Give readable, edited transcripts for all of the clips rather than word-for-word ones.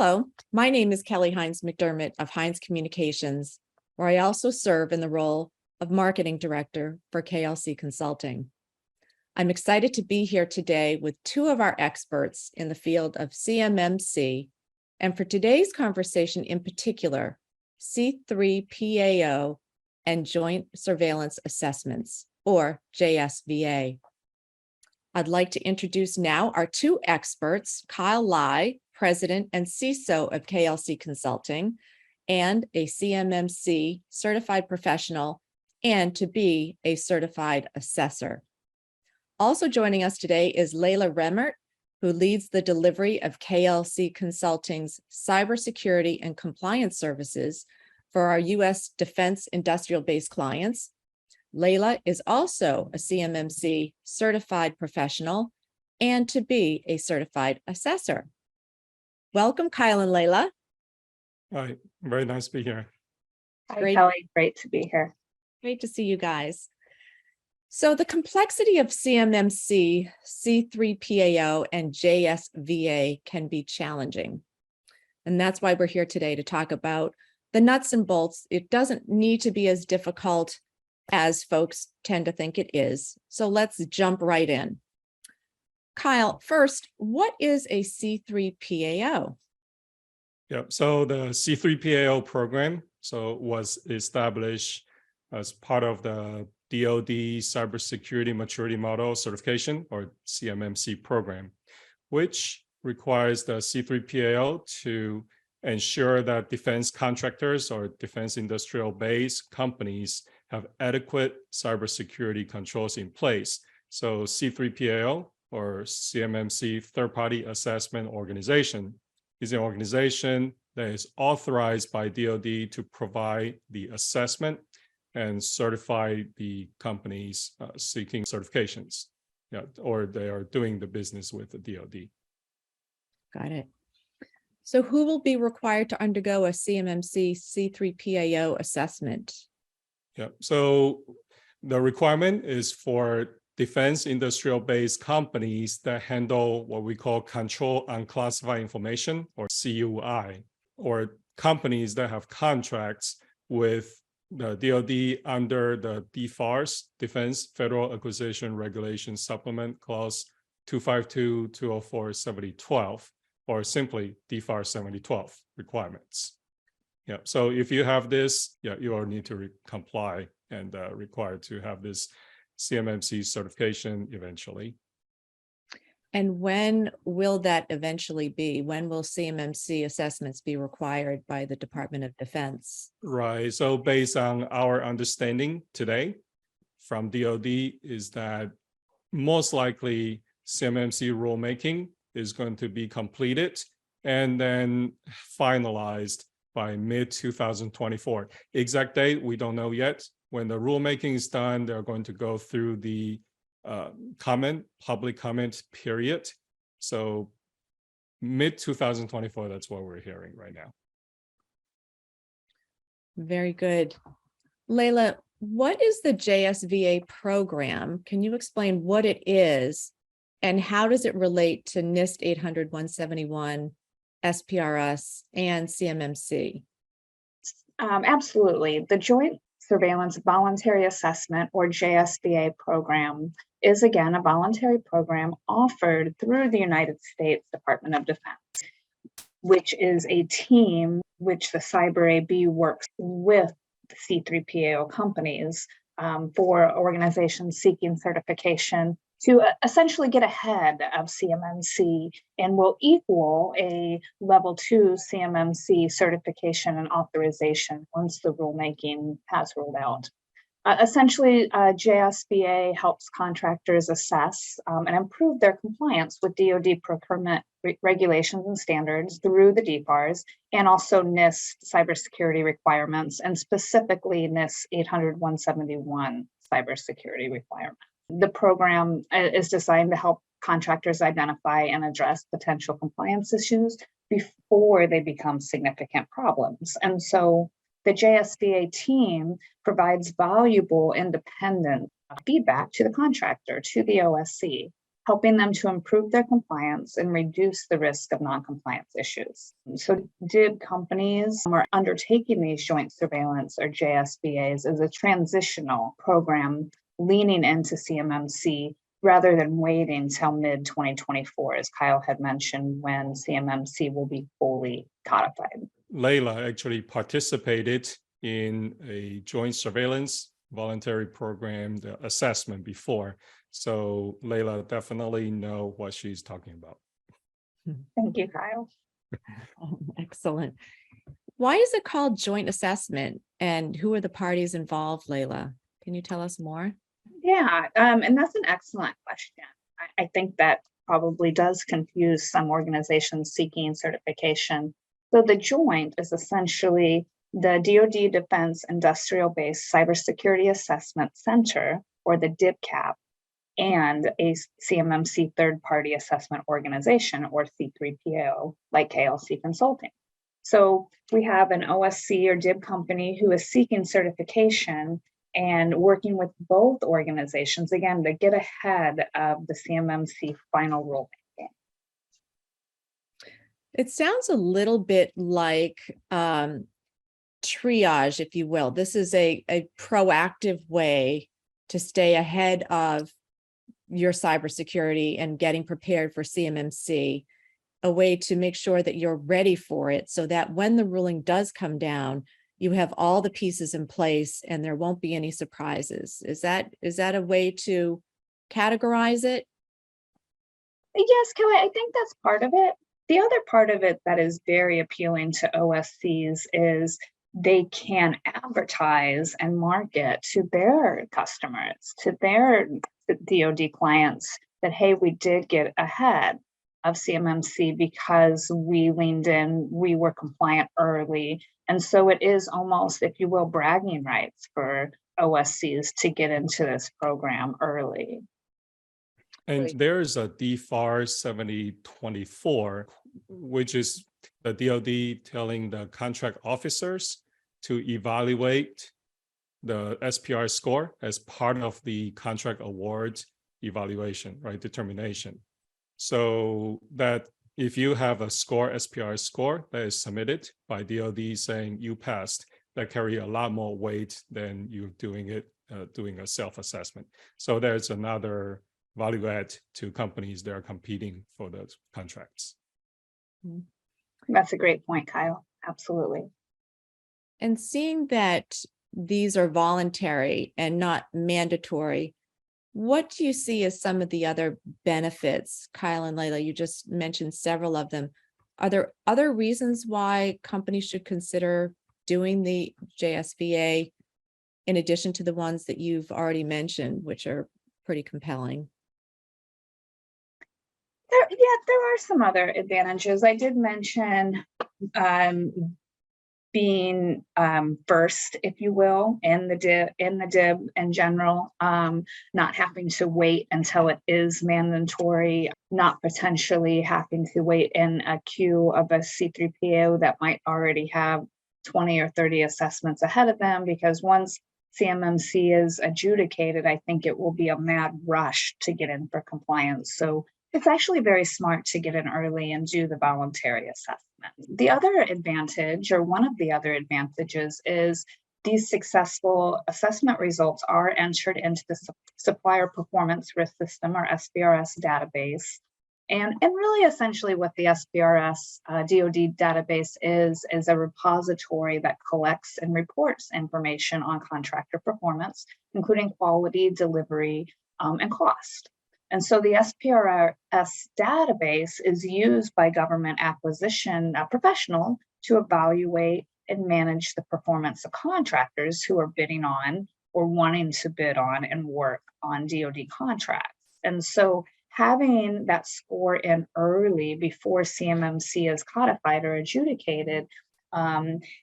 Hello, my name is Kelly Hynes-McDermott of Hynes Communications, where I also serve in the role of Marketing Director for KLC Consulting. I'm excited to be here today with two of our experts in the field of CMMC, and for today's conversation in particular, C3PAO and Joint Surveillance Assessments, or JSVA. I'd like to introduce now our two experts, Kyle Lai, President and CISO of KLC Consulting, and a CMMC Certified Professional, and to be a Certified Assessor. Also joining us today is Layla Remmert, who leads the delivery of KLC Consulting's cybersecurity and compliance services for our U.S. defense industrial-based clients. Layla is also a CMMC Certified Professional and to be a Certified Assessor. Welcome, Kyle and Layla. Hi, very nice to be here. Hi, Kelly. Great to be here. Great to see you guys. So the complexity of CMMC, C3PAO, and JSVA can be challenging. And that's why we're here today to talk about the nuts and bolts. It doesn't need to be as difficult as folks tend to think it is. So let's jump right in. Kyle, first, what is a C3PAO? Yep. So the C3PAO program was established as part of the DoD Cybersecurity Maturity Model Certification, or CMMC program, which requires the C3PAO to ensure that defense contractors or defense industrial base companies have adequate cybersecurity controls in place. So C3PAO, or CMMC Third-Party Assessment Organization, is an organization that is authorized by DoD to provide the assessment and certify the companies seeking certifications, or they are doing the business with the DoD. Got it. So who will be required to undergo a CMMC C3PAO assessment? Yeah, so the requirement is for defense industrial-based companies that handle what we call Control Unclassified Information, or CUI, or companies that have contracts with the DoD under the DFARS, Defense Federal Acquisition Regulation Supplement Clause 252, 204, 7012, or simply DFARS 7012 requirements. Yeah, so if you have this, you will need to comply and required to have this CMMC certification eventually. And when will that eventually be? When will CMMC assessments be required by the Department of Defense? Right, so based on our understanding today from DoD is that most likely CMMC rulemaking is going to be completed and then finalized by mid-2024. Exact date, we don't know yet. When the rulemaking is done, they're going to go through the public comment period. So mid-2024, that's what we're hearing right now. Very good. Layla, what is the JSVA program? Can you explain what it is and how does it relate to NIST 800-171, SPRS, and CMMC? Absolutely. The Joint Surveillance Voluntary Assessment, or JSVA program, is again a voluntary program offered through the United States Department of Defense, which is a team which the Cyber AB works with the C3PAO companies for organizations seeking certification to essentially get ahead of CMMC and will equal a level 2 CMMC certification and authorization once the rulemaking has rolled out. Essentially, JSVA helps contractors assess and improve their compliance with DoD procurement regulations and standards through the DFARS and also NIST cybersecurity requirements, and specifically NIST 800-171 cybersecurity requirements. The program is designed to help contractors identify and address potential compliance issues before they become significant problems. And so the JSVA team provides valuable independent feedback to the contractor, to the OSC, helping them to improve their compliance and reduce the risk of noncompliance issues. So DIB companies are undertaking these joint surveillance or JSVAs as a transitional program leaning into CMMC rather than waiting till mid-2024, as Kyle had mentioned, when CMMC will be fully codified. Layla actually participated in a joint surveillance voluntary program, the assessment before. So Layla definitely know what she's talking about. Thank you, Kyle. Excellent. Why is it called joint assessment, and who are the parties involved, Layla? Can you tell us more? Yeah, and that's an excellent question. I think that probably does confuse some organizations seeking certification. So the joint is essentially the DoD Defense Industrial Base Cybersecurity Assessment Center, or the DIBCAP, and a CMMC third-party assessment organization, or C3PAO, like KLC Consulting. So we have an OSC or DIB company who is seeking certification and working with both organizations, again, to get ahead of the CMMC final rulemaking. It sounds a little bit like triage, if you will. This is a proactive way to stay ahead of your cybersecurity and getting prepared for CMMC, a way to make sure that you're ready for it so that when the ruling does come down, you have all the pieces in place and there won't be any surprises. Is that a way to categorize it? Yes, Kelly, I think that's part of it. The other part of it that is very appealing to OSCs is they can advertise and market to their customers, to their DoD clients, that, hey, we did get ahead of CMMC because we leaned in, we were compliant early. And so it is almost, if you will, bragging rights for OSCs to get into this program early. And Right. there is a DFARS 7024, which is the DoD telling the contract officers to evaluate the SPRS score as part of the contract award evaluation, right, determination. So that if you have a score, SPRS score that is submitted by DoD saying you passed, that carry a lot more weight than you doing a self-assessment. So there's another value add to companies that are competing for those contracts. That's a great point, Kyle. Absolutely. And seeing that these are voluntary and not mandatory, what do you see as some of the other benefits? Kyle and Layla, you just mentioned several of them. Are there other reasons why companies should consider doing the JSVA in addition to the ones that you've already mentioned, which are pretty compelling? There are some other advantages. I did mention being first, if you will, in the DIB in general, not having to wait until it is mandatory, not potentially having to wait in a queue of a C3PAO that might already have 20 or 30 assessments ahead of them, because once CMMC is adjudicated, I think it will be a mad rush to get in for compliance. So it's actually very smart to get in early and do the voluntary assessment. The other advantage, or one of the other advantages, is these successful assessment results are entered into the Supplier Performance Risk System, or SPRS database. And really essentially what the SPRS DoD database is a repository that collects and reports information on contractor performance, including quality, delivery, and cost. And so the SPRS database is used by government acquisition professionals to evaluate and manage the performance of contractors who are bidding on or wanting to bid on and work on DoD contracts. And so having that score in early before CMMC is codified or adjudicated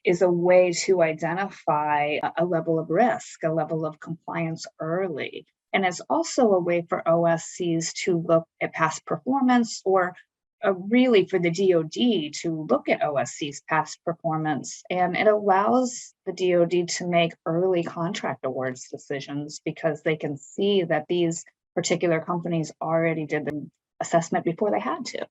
is a way to identify a level of risk, a level of compliance early. And it's also a way for OSCs to look at past performance, or really for the DoD to look at OSC's past performance. And it allows the DoD to make early contract awards decisions because they can see that these particular companies already did the assessment before they had to.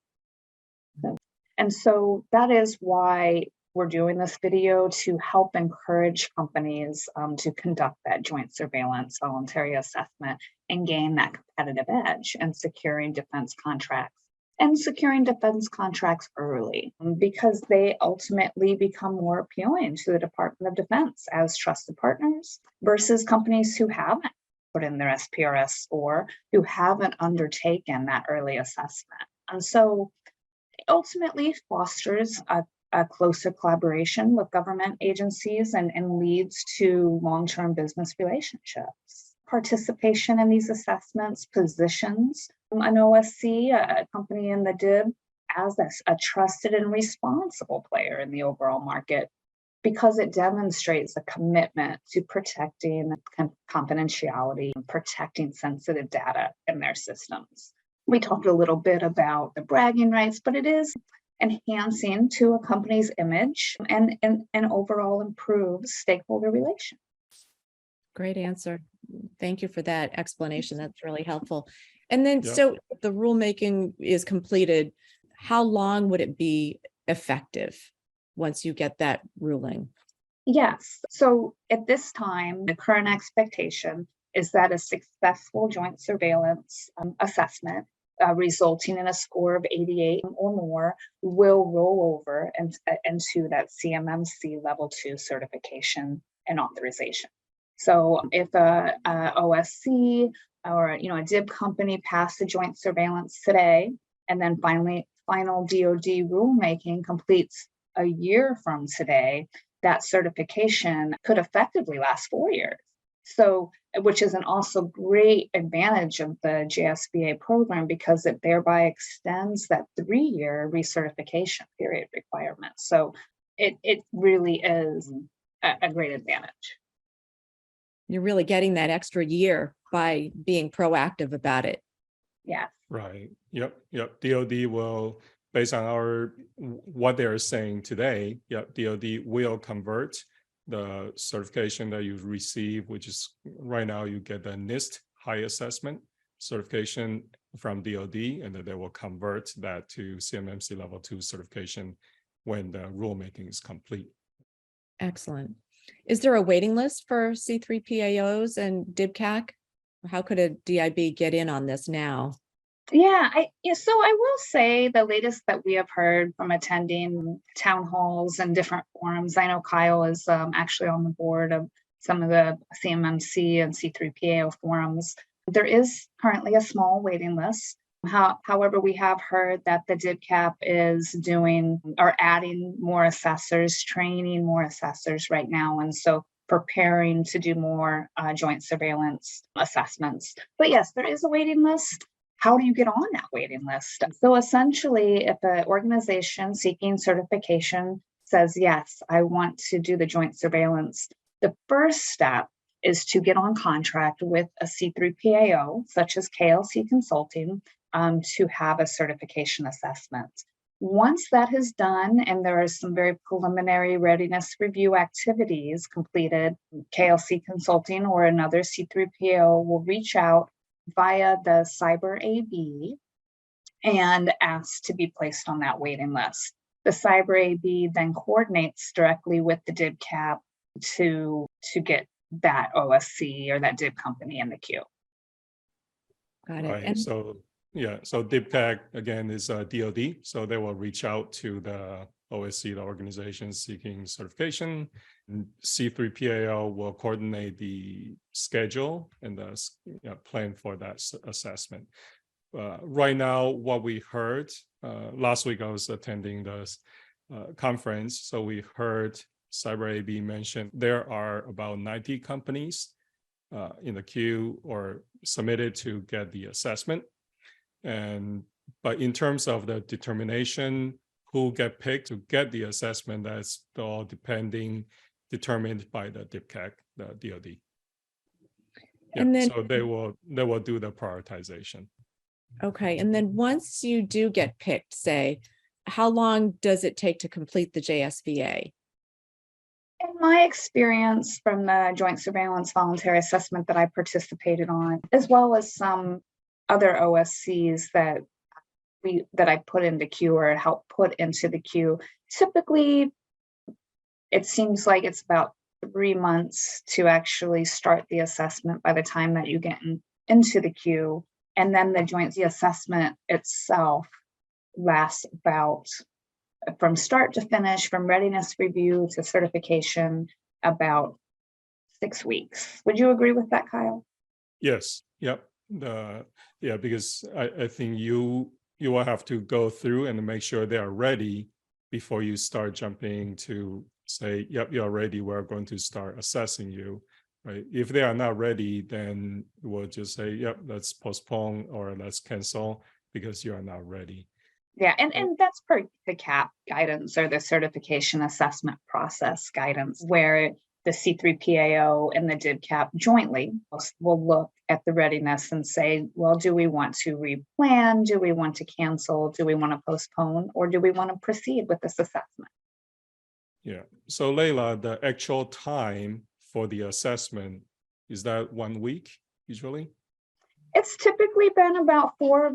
And so that is why we're doing this video, to help encourage companies to conduct that joint surveillance voluntary assessment and gain that competitive edge in securing defense contracts, and securing defense contracts early, because they ultimately become more appealing to the Department of Defense as trusted partners versus companies who haven't put in their SPRS or who haven't undertaken that early assessment. And so it ultimately fosters a closer collaboration with government agencies and leads to long-term business relationships. Participation in these assessments positions an OSC, a company in the DIB, as a trusted and responsible player in the overall market, because it demonstrates a commitment to protecting confidentiality and protecting sensitive data in their systems. We talked a little bit about the bragging rights, but it is enhancing to a company's image and overall improves stakeholder relations. Great answer. Thank you for that explanation. That's really helpful. And then, Yep. so the rulemaking is completed. How long would it be effective once you get that ruling? Yes. So at this time, the current expectation is that a successful joint surveillance assessment resulting in a score of 88 or more will roll over into that CMMC level 2 certification and authorization. So if a OSC or a DIB company passed the joint surveillance today, and then final DoD rulemaking completes a year from today, that certification could effectively last 4 years. So, which is an also great advantage of the JSVA program, because it thereby extends that 3-year recertification period requirement. So it really is a great advantage. You're really getting that extra year by being proactive about it. Yeah. Right. Yep. DoD will, based on what they're saying today, DoD will convert the certification that you receive, which is right now you get the NIST high assessment certification from DoD, and then they will convert that to CMMC level 2 certification when the rulemaking is complete. Excellent. Is there a waiting list for C3PAOs and DIBCAC? How could a DIB get in on this now? Yeah, so I will say the latest that we have heard from attending town halls and different forums. I know Kyle is actually on the board of some of the CMMC and C3PAO forums. There is currently a small waiting list. However, we have heard that the DIBCAP is adding more assessors, training more assessors right now, and so preparing to do more joint surveillance assessments. But yes, there is a waiting list. How do you get on that waiting list? So essentially, if an organization seeking certification says, yes, I want to do the joint surveillance, the first step is to get on contract with a C3PAO, such as KLC Consulting, to have a certification assessment. Once that is done, and there are some very preliminary readiness review activities completed, KLC Consulting or another C3PAO will reach out via the Cyber AB and ask to be placed on that waiting list. The Cyber AB then coordinates directly with the DIBCAP to get that OSC or that DIB company in the queue. Got it. Right. So DIBCAC again is DoD, so they will reach out to the OSC, the organization seeking certification. C3PAO will coordinate the schedule and the plan for that assessment. Right now, what we heard last week, I was attending the conference, so we heard Cyber AB mention there are about 90 companies in the queue or submitted to get the assessment. But in terms of the determination, who get picked to get the assessment, that's all determined by the DIBCAC, the DoD. And then, so they will do the prioritization. Okay, and then once you do get picked, say, how long does it take to complete the JSVA? In my experience from the Joint Surveillance Voluntary Assessment that I participated on, as well as some other OSCs that I put into queue or help put into the queue, typically it seems like it's about 3 months to actually start the assessment by the time that you get into the queue. And then the joint assessment itself lasts about, from start to finish, from readiness review to certification, about 6 weeks. Would you agree with that, Kyle? Yes. Yep. Yeah, because I think you will have to go through and make sure they are ready before you start jumping to say, yep, you're ready. We're going to start assessing you. Right. If they are not ready, then we'll just say, yep, let's postpone or let's cancel because you are not ready. Yeah, and that's per the CAP guidance or the certification assessment process guidance, where the C3PAO and the DIBCAP jointly will look at the readiness and say, well, do we want to replan? Do we want to cancel? Do we want to postpone? Or do we want to proceed with this assessment? Yeah. So Layla, the actual time for the assessment, is that 1 week usually? It's typically been about 4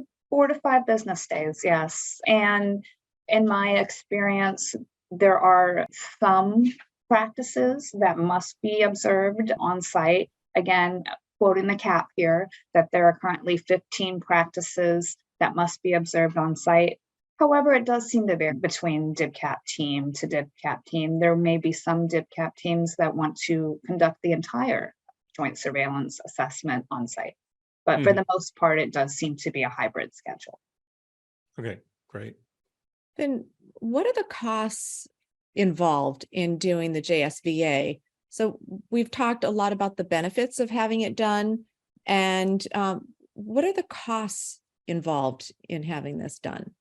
to 5 business days, yes. And in my experience, there are some practices that must be observed on site. Again, quoting the CAP here, that there are currently 15 practices that must be observed on site. However, it does seem to vary between DIBCAP team to DIBCAP team. There may be some DIBCAP teams that want to conduct the entire joint surveillance assessment on site. But for the most part, it does seem to be a hybrid schedule. Okay, great. Then what are the costs involved in doing the JSVA? So we've talked a lot about the benefits of having it done. And what are the costs involved in having this done?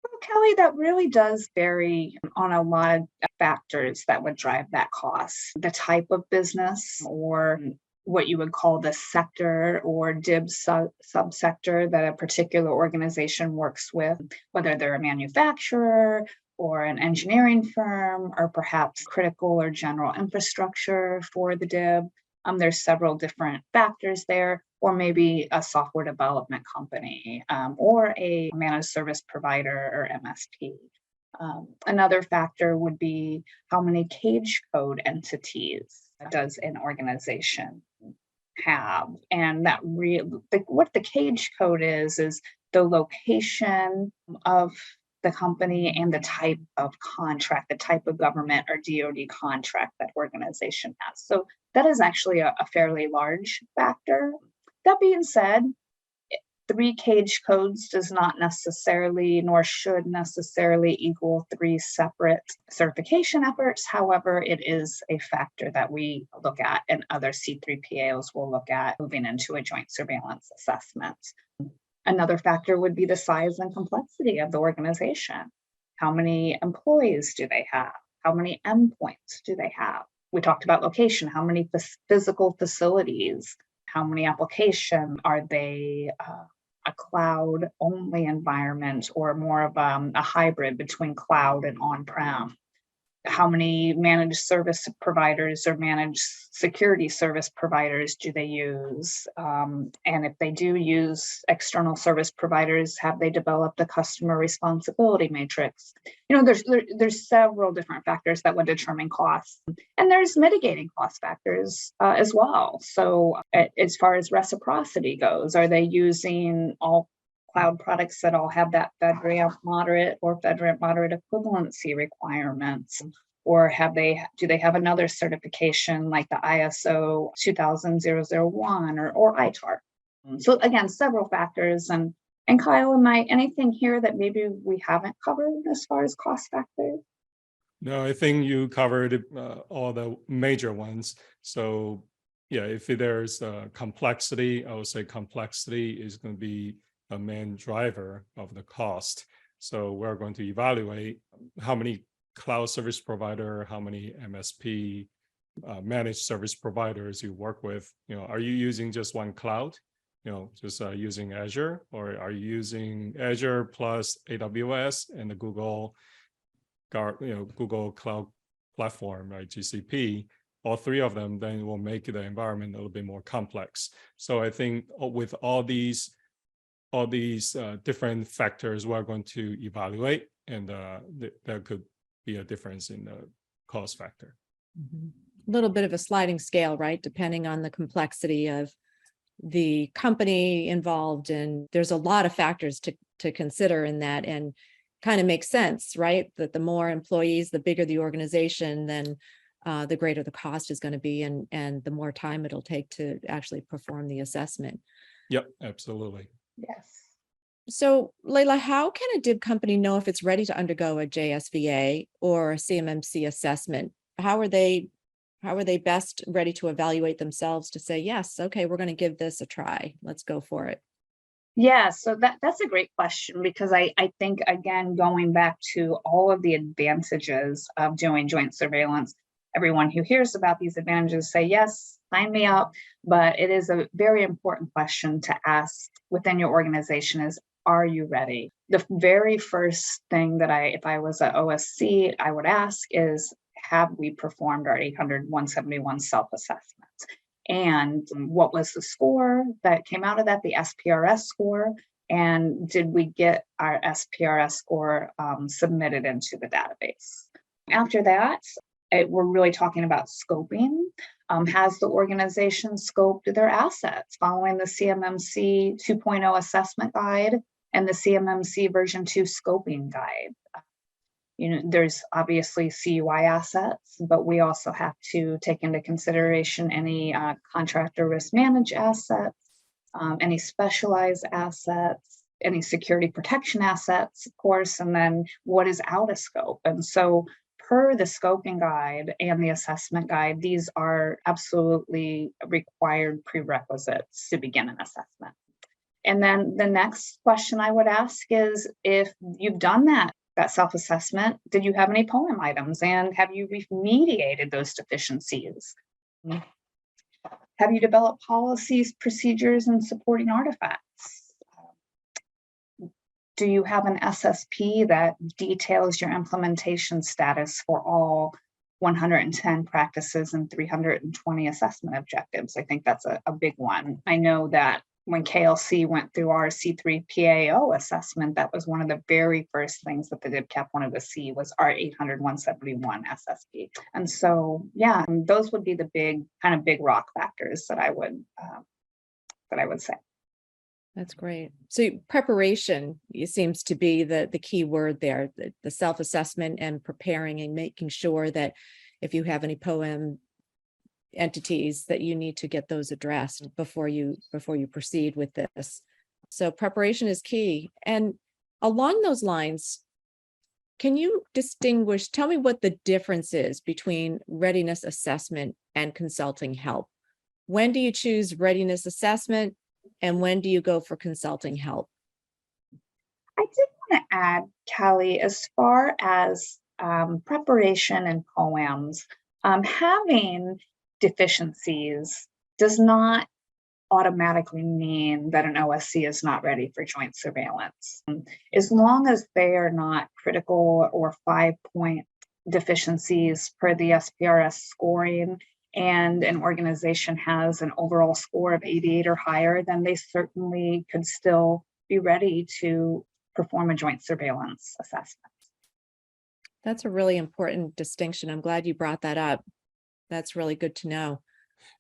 Well, Kelly, that really does vary on a lot of factors that would drive that cost. The type of business, or what you would call the sector or DIB subsector that a particular organization works with, whether they're a manufacturer or an engineering firm, or perhaps critical or general infrastructure for the DIB. There's several different factors there, or maybe a software development company, or a managed service provider or MSP. Another factor would be how many cage code entities does an organization have, and that what the cage code is the location of the company and the type of contract, the type of government or DoD contract that organization has. So that is actually a fairly large factor. That being said, 3 cage codes does not necessarily, nor should necessarily, equal 3 separate certification efforts. However, it is a factor that we look at, and other C3PAOs will look at moving into a joint surveillance assessment. Another factor would be the size and complexity of the organization. How many employees do they have? How many endpoints do they have? We talked about location. How many physical facilities? How many applications? Are they a cloud-only environment, or more of a hybrid between cloud and on-prem? How many managed service providers or managed security service providers do they use? And if they do use external service providers, have they developed a customer responsibility matrix? There's several different factors that would determine costs, and there's mitigating cost factors as well. So as far as reciprocity goes, are they using all cloud products that all have that FedRAMP moderate or FedRAMP moderate equivalency requirements? Or do they have another certification like the ISO 20001 or ITAR? So again, several factors. And Kyle, anything here that maybe we haven't covered as far as cost factors? No, I think you covered all the major ones. So yeah, if there's complexity, I would say complexity is going to be a main driver of the cost. So we're going to evaluate how many cloud service provider, how many MSP, managed service providers you work with. Are you using just one cloud? Just using Azure, or are you using Azure plus AWS and the Google Cloud Platform, right, GCP? all three of them, then it will make the environment a little bit more complex. So I think with all these different factors we're going to evaluate, and there could be a difference in the cost factor. A little bit of a sliding scale, right? Depending on the complexity of the company involved. And there's a lot of factors to consider in that, and kind of makes sense, right? That the more employees, the bigger the organization, then the greater the cost is going to be, and the more time it'll take to actually perform the assessment. Yep, absolutely. Yes. So, Layla, how can a DIB company know if it's ready to undergo a JSVA or a CMMC assessment? How are they best ready to evaluate themselves to say, yes, okay, we're going to give this a try. Let's go for it. Yeah, so that's a great question, because I think, again, going back to all of the advantages of doing joint surveillance, everyone who hears about these advantages say, yes, sign me up. But it is a very important question to ask within your organization is, are you ready? The very first thing that if I was an OSC, I would ask is, have we performed our 800-171 self-assessment? And what was the score that came out of that, the SPRS score? And did we get our SPRS score submitted into the database? After that, we're really talking about scoping. Has the organization scoped their assets following the CMMC 2.0 assessment guide and the CMMC version 2 scoping guide? There's obviously CUI assets, but we also have to take into consideration any contractor risk managed assets, any specialized assets, any security protection assets, of course, and then what is out of scope. And so per the scoping guide and the assessment guide, these are absolutely required prerequisites to begin an assessment. And then the next question I would ask is, if you've done that self-assessment, did you have any POEM items, and have you remediated those deficiencies? Have you developed policies, procedures, and supporting artifacts? Do you have an SSP that details your implementation status for all 110 practices and 320 assessment objectives? I think that's a big one. I know that when KLC went through our C3PAO assessment, that was one of the very first things that the DIBCAP wanted to see was our 800-171 SSP. And so, yeah, those would be the big rock factors that I would say. That's great. So preparation seems to be the key word there, the self-assessment and preparing and making sure that if you have any POEM entities that you need to get those addressed before you proceed with this. So preparation is key. And along those lines, can you tell me what the difference is between readiness assessment and consulting help? When do you choose readiness assessment, and when do you go for consulting help? I did want to add, Callie, as far as preparation and POEMs, having deficiencies does not automatically mean that an OSC is not ready for joint surveillance. As long as they are not critical or 5-point deficiencies per the SPRS scoring, and an organization has an overall score of 88 or higher, then they certainly could still be ready to perform a joint surveillance assessment. That's a really important distinction. I'm glad you brought that up. That's really good to know.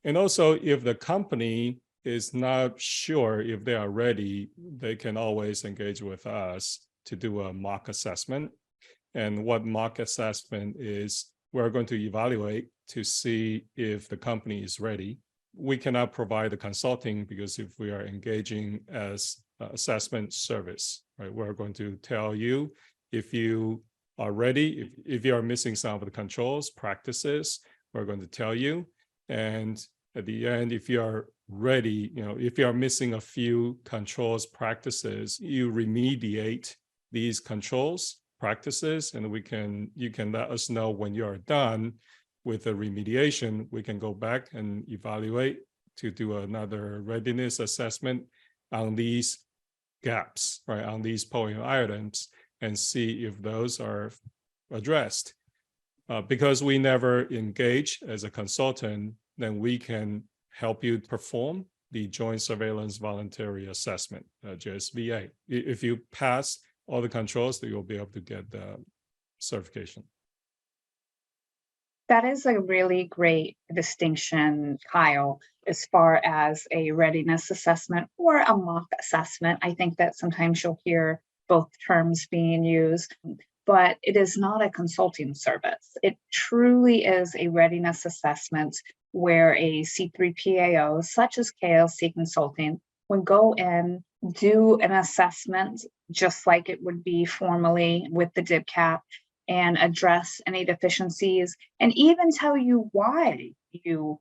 And also, if the company is not sure if they are ready, they can always engage with us to do a mock assessment. And what mock assessment is, we're going to evaluate to see if the company is ready. We cannot provide the consulting, because if we are engaging as assessment service, right, we're going to tell you if you are ready, if you are missing some of the controls, practices, we're going to tell you. And at the end, if you are ready, if you are missing a few controls, practices, you remediate these controls, practices, and you can let us know when you are done with the remediation. We can go back and evaluate to do another readiness assessment on these gaps, right, on these POEM items, and see if those are addressed. Because we never engage as a consultant, then we can help you perform the Joint Surveillance Voluntary Assessment, JSVA. If you pass all the controls, then you'll be able to get the certification. That is a really great distinction, Kyle, as far as a readiness assessment or a mock assessment. I think that sometimes you'll hear both terms being used, but it is not a consulting service. It truly is a readiness assessment where a C3PAO, such as KLC Consulting, would go in, do an assessment just like it would be formally with the DIBCAP, and address any deficiencies, and even tell you why you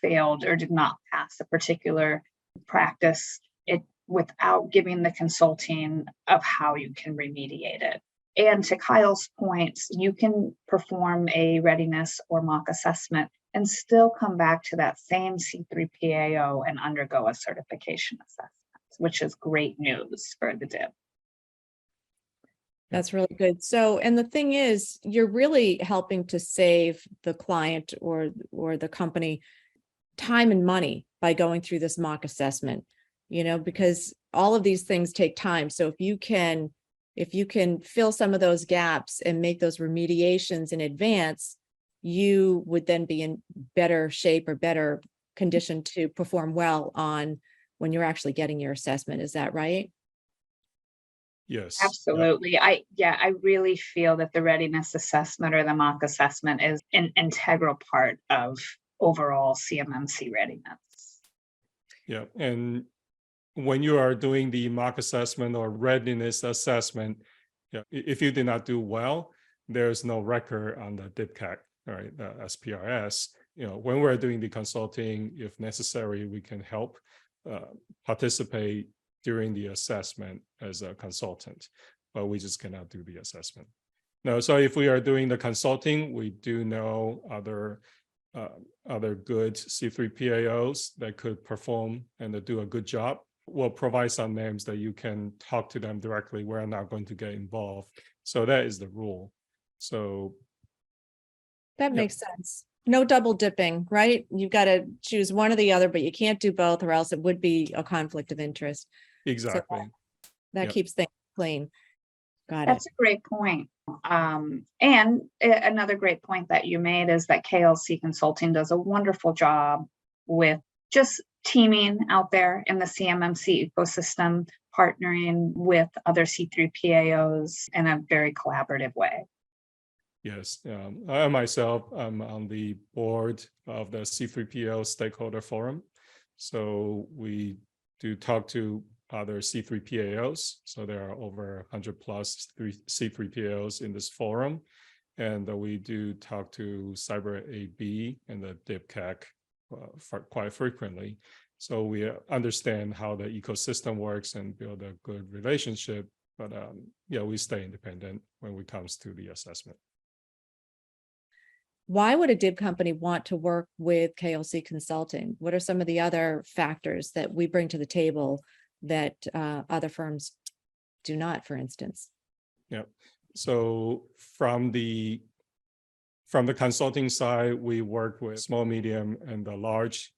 failed or did not pass a particular practice, without giving the consulting of how you can remediate it. And to Kyle's point, you can perform a readiness or mock assessment and still come back to that same C3PAO and undergo a certification assessment, which is great news for the DIB. That's really good. So, and the thing is, you're really helping to save the client or the company time and money by going through this mock assessment, because all of these things take time. So if you can fill some of those gaps and make those remediations in advance, you would then be in better shape or better condition to perform well on when you're actually getting your assessment. Is that right? Yes. Absolutely. I really feel that the readiness assessment or the mock assessment is an integral part of overall CMMC readiness. Yeah. And when you are doing the mock assessment or readiness assessment, if you did not do well, there's no record on the DIBCAC, right? The SPRS. When we're doing the consulting, if necessary, we can help participate during the assessment as a consultant, but we just cannot do the assessment. No, so if we are doing the consulting, we do know other good C3PAOs that could perform and do a good job. We'll provide some names that you can talk to them directly. We're not going to get involved. So that is the rule. So that makes sense. No double dipping, right? You've got to choose one or the other, but you can't do both, or else it would be a conflict of interest. Exactly. So that keeps things clean. Got That's it. a great point. And another great point that you made is that KLC Consulting does a wonderful job with just teaming out there in the CMMC ecosystem, partnering with other C3PAOs in a very collaborative way. Yes, I myself, I'm on the board of the C3PAO Stakeholder Forum. So we do talk to other C3PAOs. So there are over 100 plus C3PAOs in this forum. And we do talk to Cyber AB and the DIBCAC quite frequently. So we understand how the ecosystem works and build a good relationship. But we stay independent when it comes to the assessment. Why would a DIB company want to work with KLC Consulting? What are some of the other factors that we bring to the table that other firms do not, for instance? Yeah. So from the consulting side, we work with small, medium, and the large,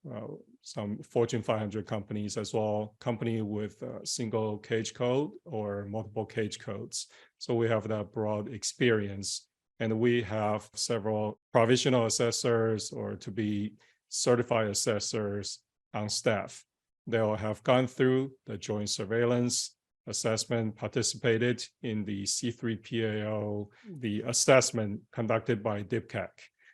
some Fortune 500 companies as well, company with a single cage code or multiple cage codes. So we have that broad experience. And we have several provisional assessors or to be certified assessors on staff. They will have gone through the joint surveillance assessment, participated in the C3PAO, the assessment conducted by DIBCAC.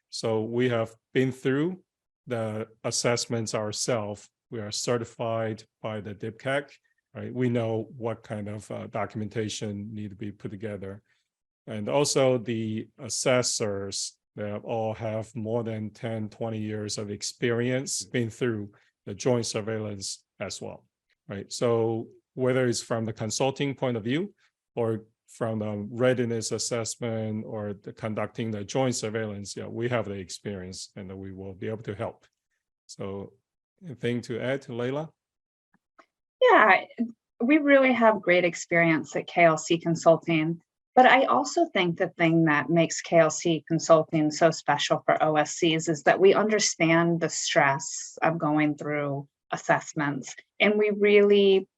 So we have been through the assessments ourselves. We are certified by the DIBCAC, right? We know what kind of documentation need to be put together. And also the assessors, they all have more than 10, 20 years of experience, been through the joint surveillance as well, right? So whether it's from the consulting point of view or from the readiness assessment or the conducting the joint surveillance, we have the experience and we will be able to help. So anything to add, Layla? Yeah, we really have great experience at KLC Consulting. But I also think the thing that makes KLC Consulting so special for OSCs is that we understand the stress of going through assessments, and we really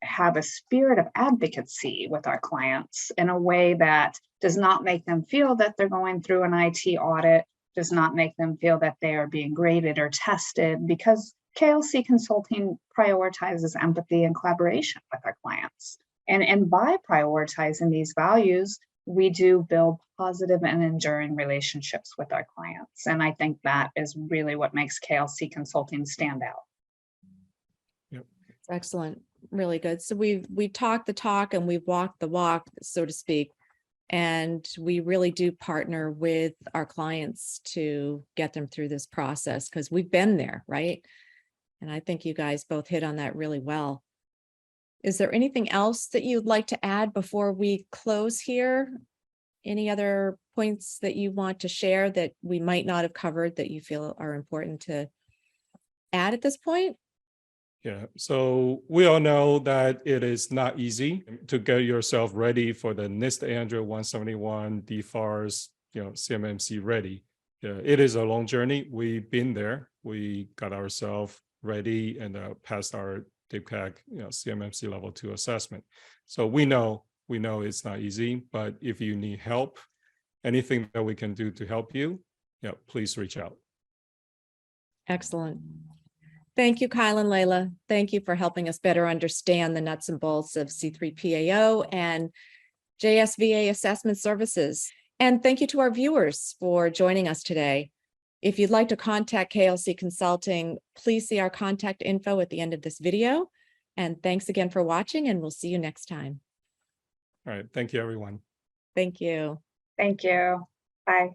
have a spirit of advocacy with our clients in a way that does not make them feel that they're going through an IT audit, does not make them feel that they are being graded or tested, because KLC Consulting prioritizes empathy and collaboration with our clients. And by prioritizing these values, we do build positive and enduring relationships with our clients. And I think that is really what makes KLC Consulting stand out. Excellent. Really good. So we've talked the talk and we've walked the walk, so to speak. And we really do partner with our clients to get them through this process because we've been there, right? And I think you guys both hit on that really well. Is there anything else that you'd like to add before we close here? Any other points that you want to share that we might not have covered that you feel are important to add at this point? Yeah, so we all know that it is not easy to get yourself ready for the NIST ANDRA 171 DFARS, CMMC ready. Yeah, it is a long journey. We've been there. We got ourselves ready and passed our DPCAG, CMMC level 2 assessment. So we know it's not easy, but if you need help, anything that we can do to help you, please reach out. Excellent. Thank you, Kyle and Layla. Thank you for helping us better understand the nuts and bolts of C3PAO and JSVA assessment services. And thank you to our viewers for joining us today. If you'd like to contact KLC Consulting, please see our contact info at the end of this video. And thanks again for watching, and we'll see you next time. All right. Thank you, everyone. Thank you. Thank you. Bye.